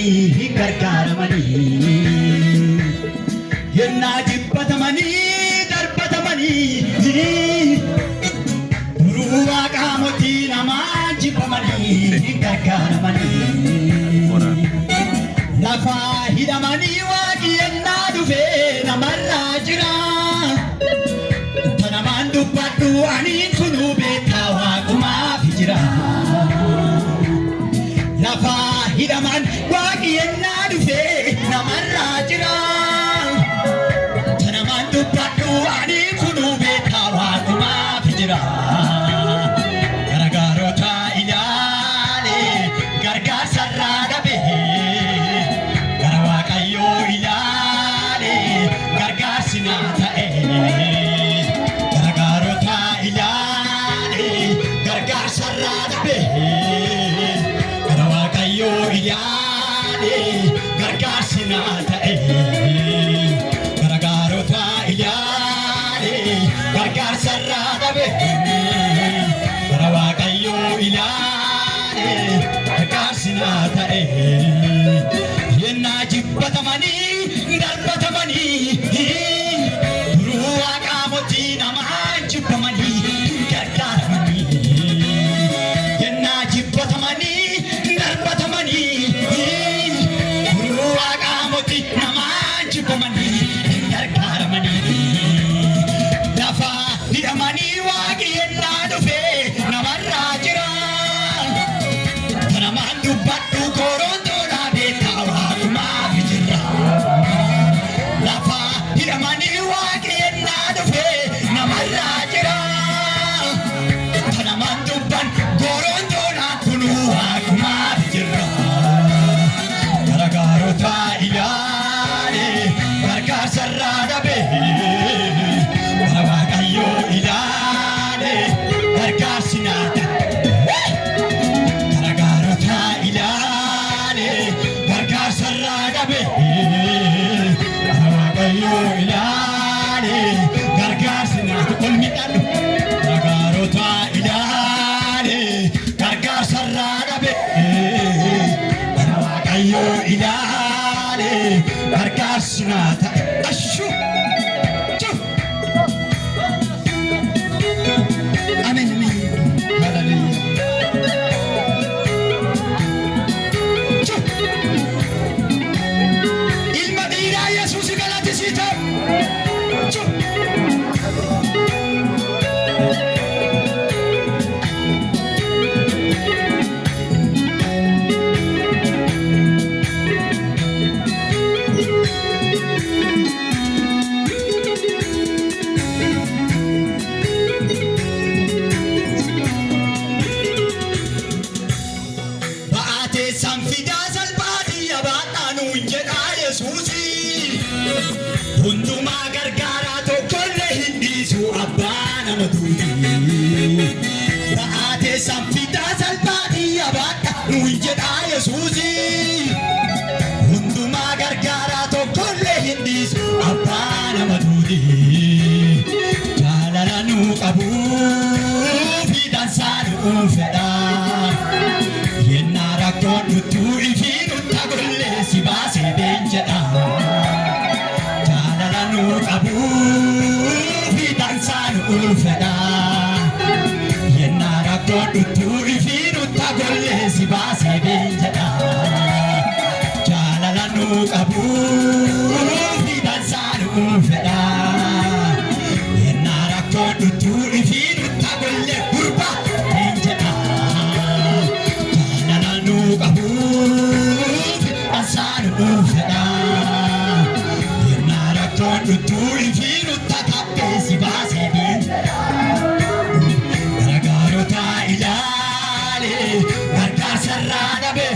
jibbatamanii gargaaramanii yennaa jibbatamanii darbatamanii duruu waaqaa mootii namaa jibbamanii gargaaramanii lafaa hidhamanii waaqi yennaa dhufee namarraa jira tanamaan dubbadhu ani kunuu beekaa waaqumaaf jira lafaa hidhaman waaqi yennaa dhufee namarraa jira tanamaan dubbadhu ani kunuu beekaa waaqumaaf jira gargaarota ilaale gargaarsarraa dhabe gara waaqayyoo ilaale gargaarsi naa ta'e gargaarota ilaale gargaarsarraa dhabe gara waaqayyoo ilaale gargaarsi naa ta'e gargaarota ilaale gargaarsarraa dhabe gara waaqayyoo ilaale gargaarsi naa ta'e yennaa jibbatamanii darbatamanii duruu waaqaa mootii namaa jibbamanii gargaaramanii yennaa jibbatamanii darbatamanii duruu waaqaa mootii namaa jibbamanii gargaaramanii lafaa hidhamanii waaqi yennaa dhufee namarraa jira tanamaan dubbadhu korontoodhaa beekaa waaqumaaf jira lafaa hidhamanii waaqi yennaa dhufee namarraa jira tanamaan dubban korontoodhaa kunuu waaqumaaf jira gargaarota ilaale gargaarsarraa dhabe gara waaqayyoo ilaale gargaarsi naa ta'e gargaarota ilaale gargaarsarraa dhabe gara waaqayyoo ilaale gargaarsi naa ta'e ol midhaadhu gargaarota ilaale gargaarsarraa dhabe gara waaqayyoo ilaale gargaarsi naa ta'e ashuu amen amen hallelujah ilma dhiiraa yesuus galatisi ta'u ba'aatee sanfidaa salphaatii abaadhaanuu jedhaa yesuusi hundumaa gargaaraa tokkollee hin dhiisu abbaa nama tuuti ba'aatee sanfidaa salphaatii abaadhaanuu jedhaa yesuusi hundumaa gargaaraa tokkollee hin dhiisu abbaa nama tuuti jaalala nuu qabuu fi dansaa nuu fedhaa yennaa rakkoon dhuttuu ifii nutta gollee si baasee beenjedha jaalala nuu qabuu fi dansaa nuu fedha yennaa rakkoon dhuttuu ifii nutta gollee si baasee beenjedha jaalala nuu qabuu fi dansaa nuu fedha yennaa rakkoon dhuttuu ifii nutta gollee gurba beenjedha qabuuf ansaan uffedha yennaa rakkoon dhuttuu ifii nutta kabbee si baasee gargaarota ilaale gargaarsarraa dhabe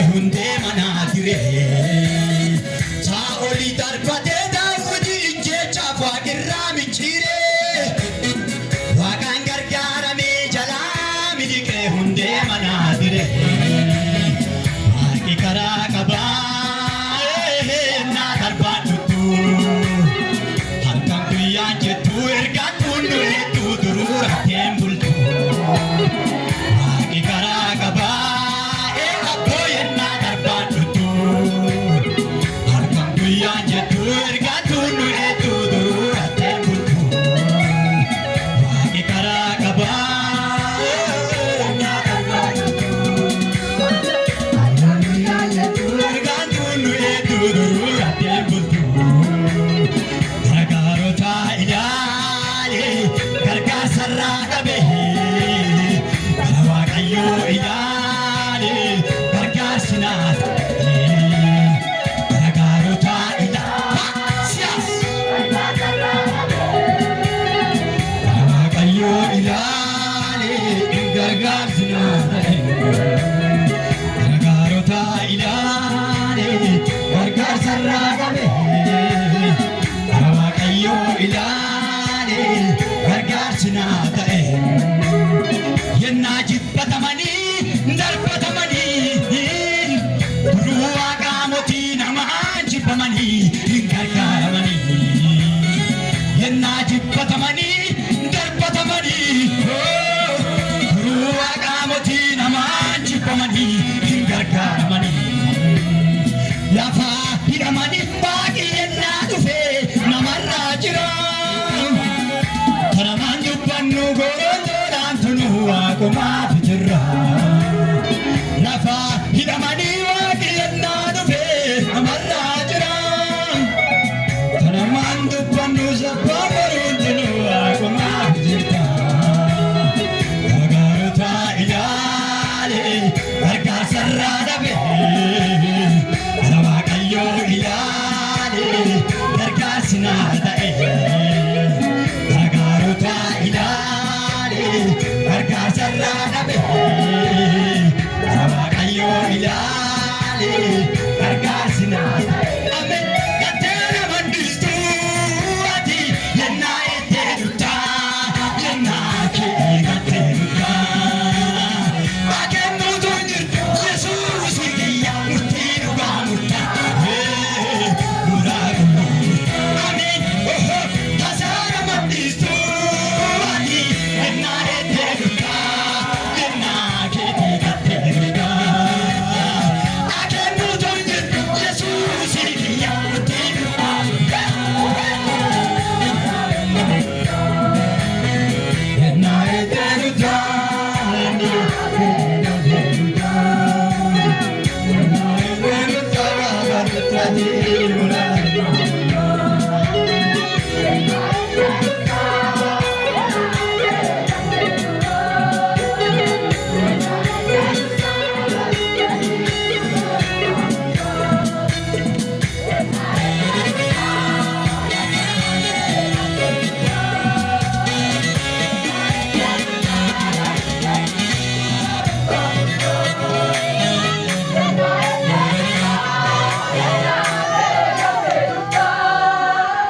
hundee manaa diree saa'olii darbatee daawwiti ijjeechaaf waaqirraa micciiree waaqaan gargaaramee jalaa miliqee hundee manaa diree waaqi karaa qabaa naa darbaadhutu halkan guyyaan jettu ergaan hundu hedduu duruu ratteen bultu waaqi karaa qabaa Gargaarsi naa